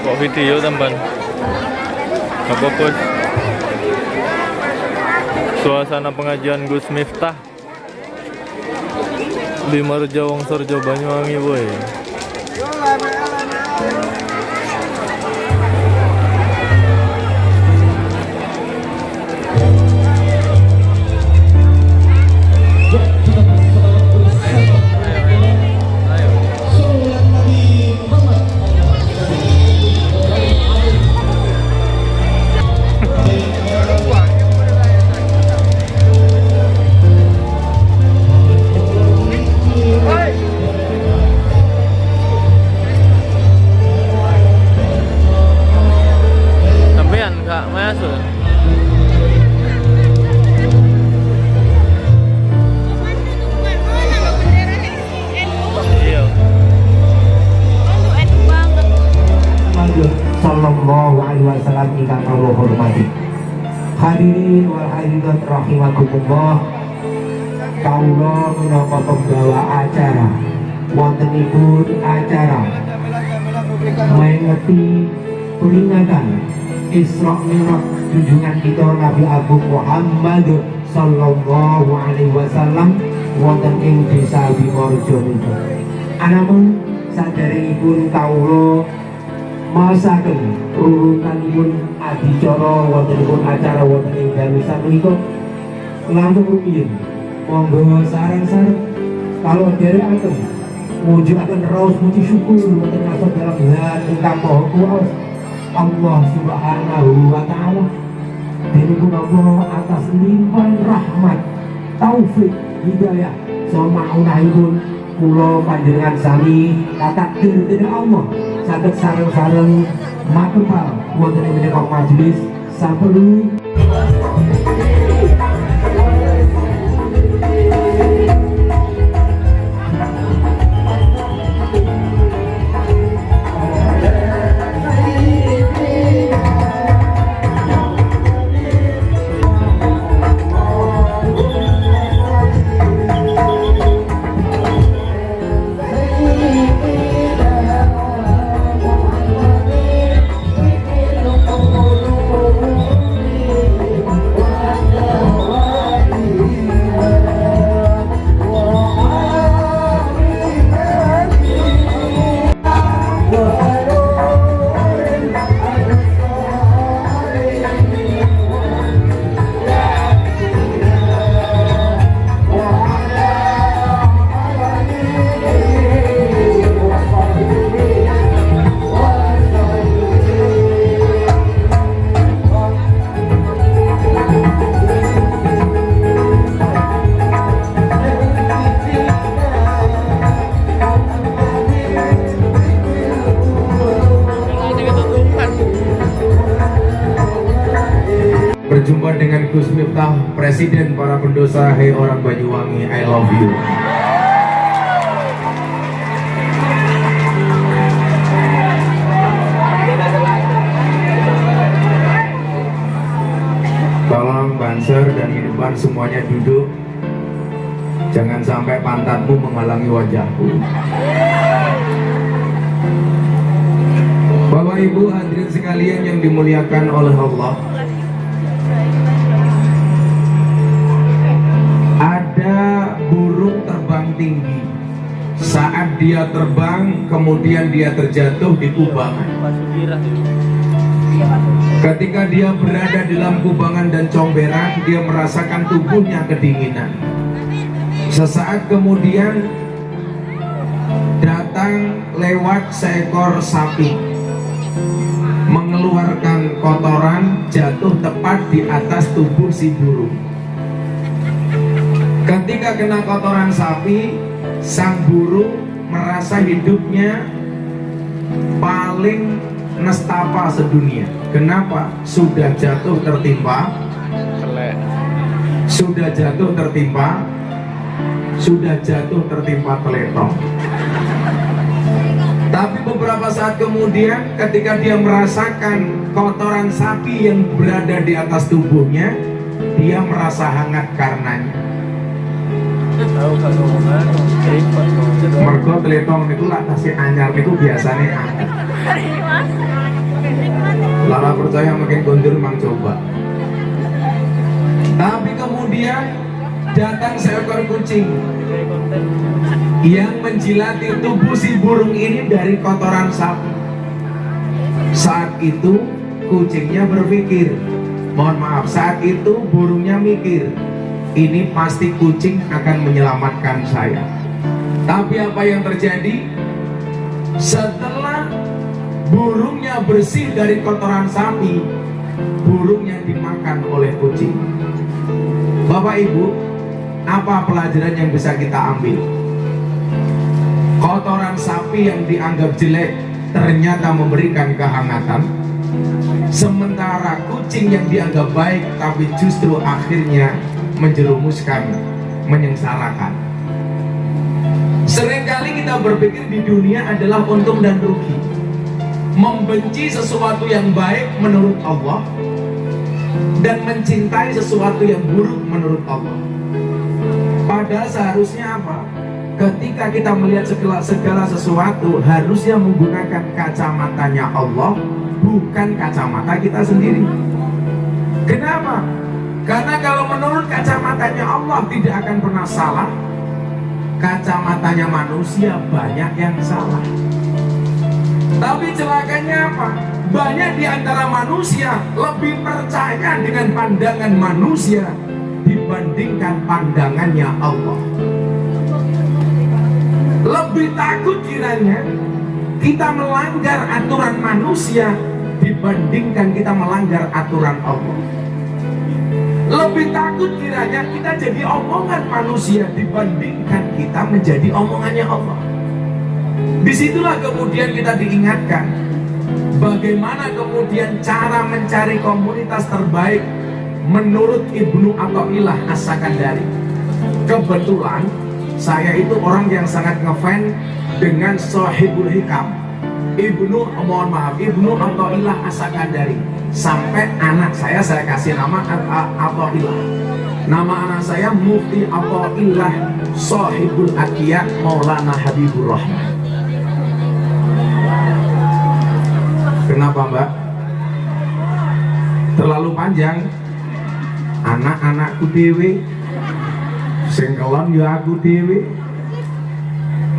Kok video teman? Apa bos? Suasana pengajian Gus Miftah di Marja Wongsorjo Banyuwangi boy. Kak masuk. Iya. Sallallahu alaihi wasallam ingkang kula hormati. Hadirin wal hadirat rahimakumullah. Kawula minangka pembawa acara wontenipun acara mengeti peringatan Isra Mi'raj junjungan kita Nabi Agung Muhammad sallallahu alaihi wasallam wonten ing desa Bimorjo menika. Anamun saderengipun kawula masaken urutanipun adicara wontenipun acara wonten ing dalusan menika langkung rumiyin. Monggo sareng-sareng kalau derekaken mujudaken raos puji syukur wonten asal dalam hati ingkang maha kuwasa Allah subhanahu wa ta'ala. Dipun Allah atas limpahan rahmat, taufik, hidayah sama unahipun kula panjenengan sami katakdir dening Allah saged sareng-sareng makempal wonten ing menika majelis sampun. Berjumpa dengan Gus Miftah, Presiden para pendosa. Hei orang Banyuwangi, I love you. Tolong banser dan minuman semuanya duduk. Jangan sampai pantatmu menghalangi wajahku. Bapak Ibu hadirin sekalian yang dimuliakan oleh Allah, ada burung terbang tinggi. Saat dia terbang, kemudian dia terjatuh di kubangan. Ketika dia berada di dalam kubangan dan comberan, dia merasakan tubuhnya kedinginan. Sesaat kemudian datang lewat seekor sapi, mengeluarkan kotoran, jatuh tepat di atas tubuh si burung. Ketika kena kotoran sapi, sang burung merasa hidupnya paling nestapa sedunia. Kenapa? Sudah jatuh tertimpa teletong. Tapi beberapa saat kemudian, ketika dia merasakan kotoran sapi yang berada di atas tubuhnya, dia merasa hangat karenanya. Mergo teletong itu lah tasih anyar itu biasanya hangat. percaya makin kondur mang coba. Tapi kemudian datang seekor kucing yang menjilati tubuh si burung ini dari kotoran sapi. Saat itu kucingnya berpikir, mohon maaf, saat itu burungnya mikir, ini pasti kucing akan menyelamatkan saya. Tapi apa yang terjadi? Setelah burungnya bersih dari kotoran sapi, burungnya dimakan oleh kucing. Bapak Ibu, apa pelajaran yang bisa kita ambil? Kotoran sapi yang dianggap jelek ternyata memberikan kehangatan, sementara kucing yang dianggap baik tapi justru akhirnya menjerumuskan, menyengsarakan. Seringkali kita berpikir di dunia adalah untung dan rugi, membenci sesuatu yang baik menurut Allah dan mencintai sesuatu yang buruk menurut Allah. Padahal seharusnya apa? Ketika kita melihat segala sesuatu, harusnya menggunakan kacamatanya Allah, bukan kacamata kita sendiri. Kenapa? Karena kalau menurut kacamatanya Allah tidak akan pernah salah, kacamatanya manusia banyak yang salah. Tapi celakanya apa? Banyak di antara manusia lebih percaya dengan pandangan manusia dibandingkan pandangannya Allah. Lebih takut kiranya kita melanggar aturan manusia dibandingkan kita melanggar aturan Allah. Lebih takut kiranya kita jadi omongan manusia dibandingkan kita menjadi omongannya Allah. Disitulah kemudian kita diingatkan bagaimana kemudian cara mencari komunitas terbaik menurut Ibnu Athaillah As-Sakandari. Kebetulan saya itu orang yang sangat ngefans dengan Shahibul Hikam, Ibnu Athaillah As-Sakandari. Sampai anak saya kasih nama Athaillah. Nama anak saya Mufti Athaillah Shahibul Atqiya Maulana Habibur Rahman. Kenapa Mbak? Terlalu panjang. Anak-anakku dewe, sing kelon ya aku dewe,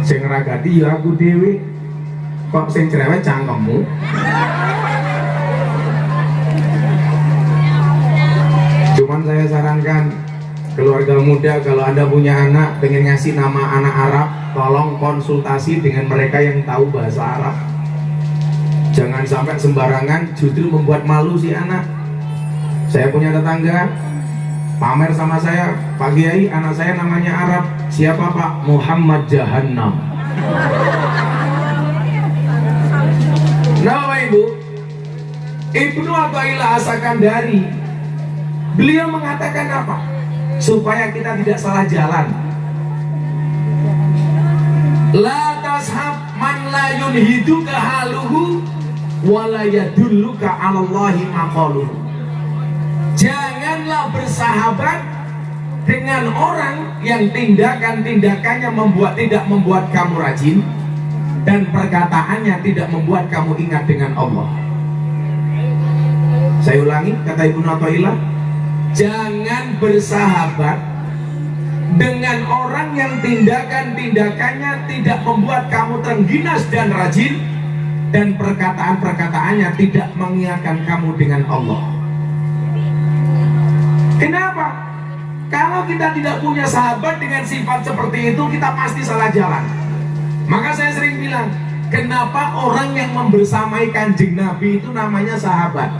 sing ragati ya aku dewe. Kok sing cerewet cangkemmu? Cuman saya sarankan keluarga muda, kalau Anda punya anak pengen ngasih nama anak Arab, tolong konsultasi dengan mereka yang tahu bahasa Arab. Jangan sampai sembarangan, justru membuat malu si anak. Saya punya tetangga pamer sama saya, Pak Kiai, anak saya namanya Arab. Siapa Pak? Muhammad Jahannam. Nah Bapak Ibu, Ibnu Athaillah As-Sakandari, beliau mengatakan apa? Supaya kita tidak salah jalan. La tashab man la yunhiduka haluhu wala yadulluka 'alallahi maqaluhu. Janganlah bersahabat dengan orang yang tindakan-tindakannya tidak membuat kamu rajin dan perkataannya tidak membuat kamu ingat dengan Allah. Saya ulangi kata Ibnu Athaillah, jangan bersahabat dengan orang yang tindakan-tindakannya tidak membuat kamu terengginas dan rajin dan perkataan-perkataannya tidak mengingatkan kamu dengan Allah. Kenapa? Kalau kita tidak punya sahabat dengan sifat seperti itu, kita pasti salah jalan. Maka saya sering bilang, kenapa orang yang membersamai Kanjeng Nabi itu namanya sahabat?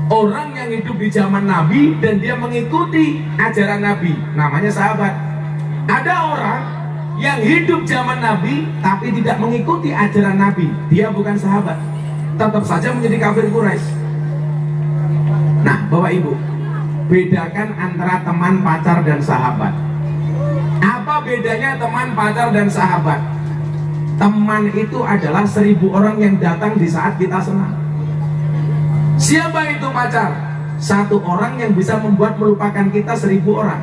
Orang yang hidup di zaman Nabi dan dia mengikuti ajaran Nabi, namanya sahabat. Ada orang yang hidup zaman Nabi tapi tidak mengikuti ajaran Nabi, dia bukan sahabat, tetap saja menjadi kafir Quraisy. Nah Bapak Ibu, bedakan antara teman, pacar, dan sahabat. Apa bedanya teman, pacar, dan sahabat? Teman itu adalah 1000 orang yang datang di saat kita senang. Siapa itu pacar? 1 orang yang bisa membuat melupakan kita 1000 orang.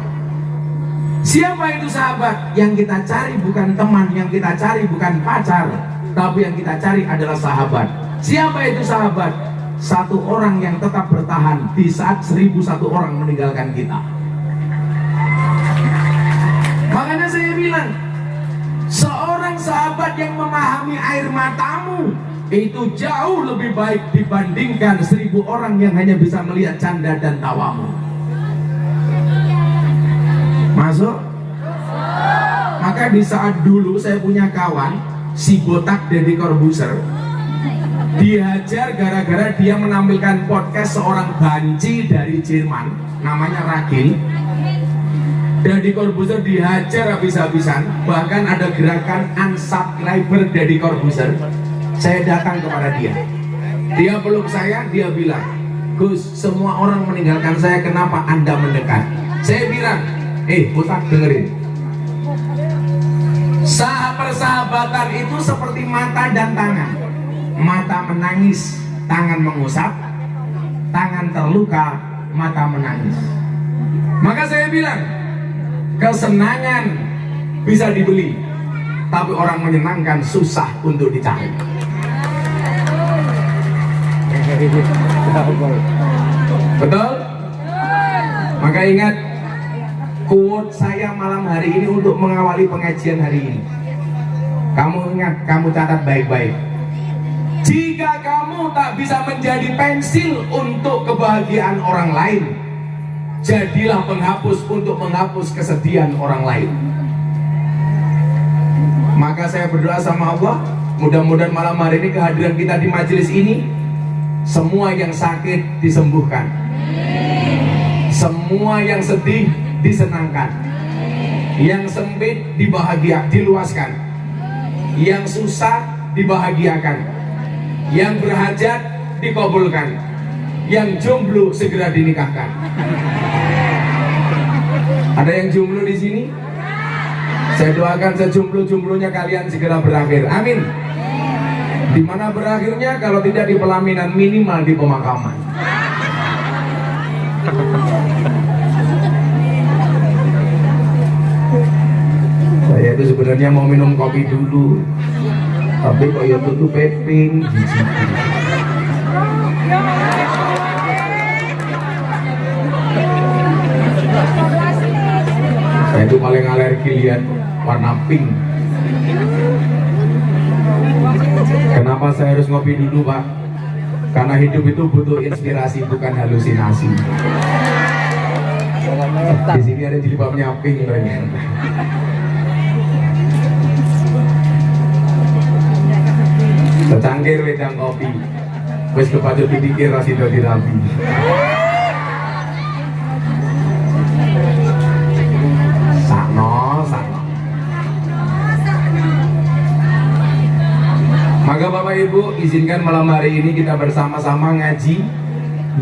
Siapa itu sahabat? Yang kita cari bukan teman, yang kita cari bukan pacar, tapi yang kita cari adalah sahabat. Siapa itu sahabat? satu orang yang tetap bertahan di saat 1001 orang meninggalkan kita. Makanya saya bilang, seorang sahabat yang memahami air matamu itu jauh lebih baik dibandingkan 1000 orang yang hanya bisa melihat canda dan tawamu. Masuk? Maka di saat dulu saya punya kawan si botak Deddy Corbuzier, dihajar gara-gara dia menampilkan podcast seorang banci dari Jerman namanya Ragil. Deddy Corbuzier dihajar habis-habisan, bahkan ada gerakan unsubscriber Deddy Corbuzier. Saya datang kepada dia, dia peluk saya, dia bilang, Gus, semua orang meninggalkan saya, kenapa Anda mendekat? Saya bilang, botak dengerin, persahabatan itu seperti mata dan tangan. Mata menangis, tangan mengusap, tangan terluka, mata menangis. Maka saya bilang, kesenangan bisa dibeli, tapi orang menyenangkan susah untuk dicari. Betul? Maka ingat, quote saya malam hari ini untuk mengawali pengajian hari ini. Kamu ingat, kamu catat baik-baik. Jika kamu tak bisa menjadi pensil untuk kebahagiaan orang lain, jadilah penghapus untuk menghapus kesedihan orang lain. Maka saya berdoa sama Allah, mudah-mudahan malam hari ini kehadiran kita di majelis ini, semua yang sakit disembuhkan, semua yang sedih disenangkan, yang sempit diluaskan, yang susah dibahagiakan, yang berhajat dikabulkan, yang jomblo segera dinikahkan. Ada yang jomblo di sini? Saya doakan sejomblo-jomblonya kalian segera berakhir. Amin. Di mana berakhirnya? Kalau tidak di pelaminan, minimal di pemakaman. Saya itu sebenarnya mau minum kopi dulu, tapi kok ya tutup peping. Saya itu paling alergi lihat warna pink. Kenapa saya harus ngopi dulu, Pak? Karena hidup itu butuh inspirasi, bukan halusinasi. Di sini ada jilbabnya pink ternyata. Secangkir wedang kopi, wis kepacet dipikir rasido dirapi. Sakno. Maka Bapak Ibu, izinkan malam hari ini kita bersama-sama ngaji,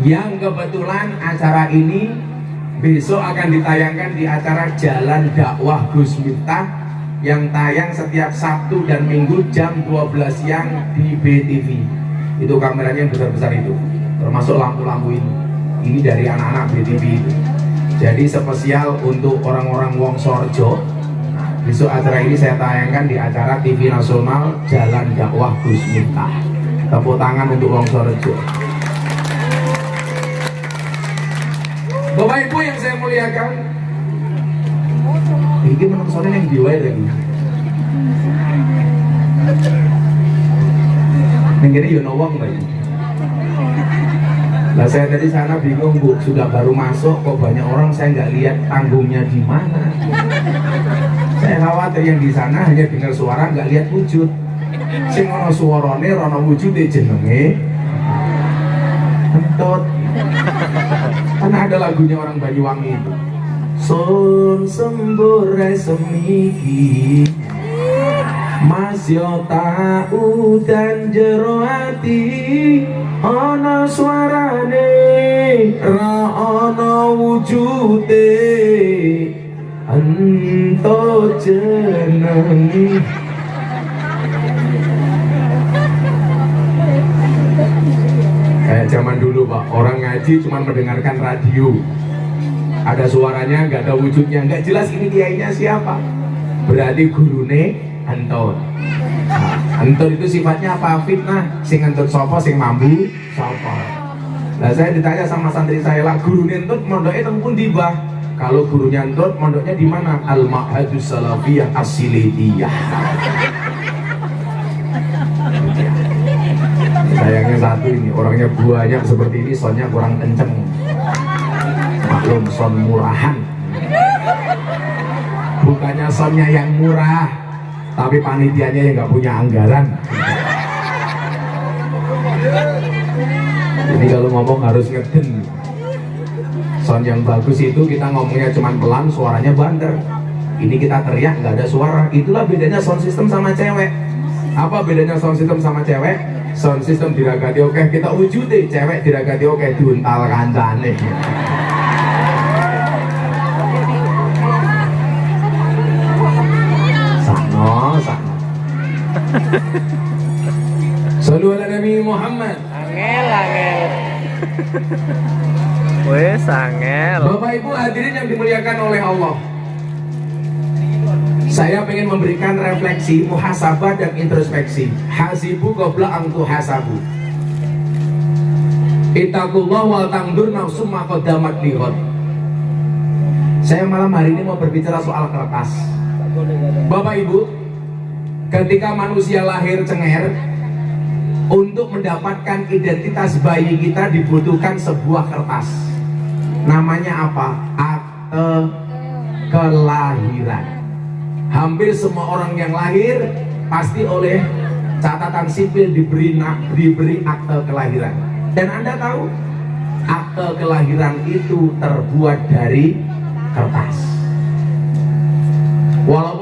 yang kebetulan acara ini besok akan ditayangkan di acara Jalan Dakwah Gus Miftah yang tayang setiap Sabtu dan Minggu jam 12 siang di BTV. Itu kameranya yang besar-besar itu, termasuk lampu-lampu ini. Ini dari anak-anak BTV itu. Jadi spesial untuk orang-orang Wongsorjo. Besok acara ini saya tayangkan di acara TV Nasional Jalan Dakwah Gus Miftah. Tepuk tangan untuk Wongsorjo. Bapak Ibu yang saya muliakan, ini menurut saya yang diwai lagi. Ini ya nawang lagi. Lah saya dari sana bingung, Bu, sudah baru masuk kok banyak orang, saya nggak lihat panggungnya di mana. Saya khawatir yang di sana hanya dengar suara, nggak lihat wujud. Sing ono suarane, ono wujude jenenge Kentut. Karena ada lagunya orang Banyuwangi itu. Sun sembure semiki, Mas yo tak udan jero ati, ana suarane ra ana wujude, ento jenenge. Kayak zaman dulu, Pak, orang ngaji cuma mendengarkan radio, ada suaranya, nggak ada wujudnya, nggak jelas ini kiainya siapa. Berarti gurune Anton. Nah, Entut itu sifatnya apa? Fitnah. Sing entut sopo, sing mambu sopo. Nah saya ditanya sama santri saya lah, guru entut mondoknya teng pundi Mbah? Kalau gurunya entut mondoknya di mana? Al-Ma'hadus Salafiyah As-Silitiyah. Sayangnya satu ini, orangnya banyak seperti ini, soundnya kurang kenceng. Maklum, sound murahan. Bukannya soundnya yang murah, tapi panitianya yang nggak punya anggaran. Jadi kalau ngomong harus ngeden. Sound yang bagus itu kita ngomongnya cuman pelan, suaranya banter. Ini kita teriak nggak ada suara. Itulah bedanya sound system sama cewek. Apa bedanya sound system sama cewek? Sound system diragati oke, kita wujudi. Cewek diragati oke, diuntal kancane. Sano. Sallu ala Nabi Muhammad. Angel. Wes angel. Bapak Ibu hadirin yang dimuliakan oleh Allah, saya ingin memberikan refleksi, muhasabah dan introspeksi. Hasibu qabla an tuhasabu. Ittaqullah wal tangdur nafsum ma qaddamat lighad. Saya malam hari ini mau berbicara soal kertas. Bapak Ibu, ketika manusia lahir cenger, untuk mendapatkan identitas bayi kita dibutuhkan sebuah kertas. Namanya apa? Akte kelahiran. Hampir semua orang yang lahir pasti oleh catatan sipil diberi akte kelahiran. Dan Anda tahu, akte kelahiran itu terbuat dari kertas. Walaupun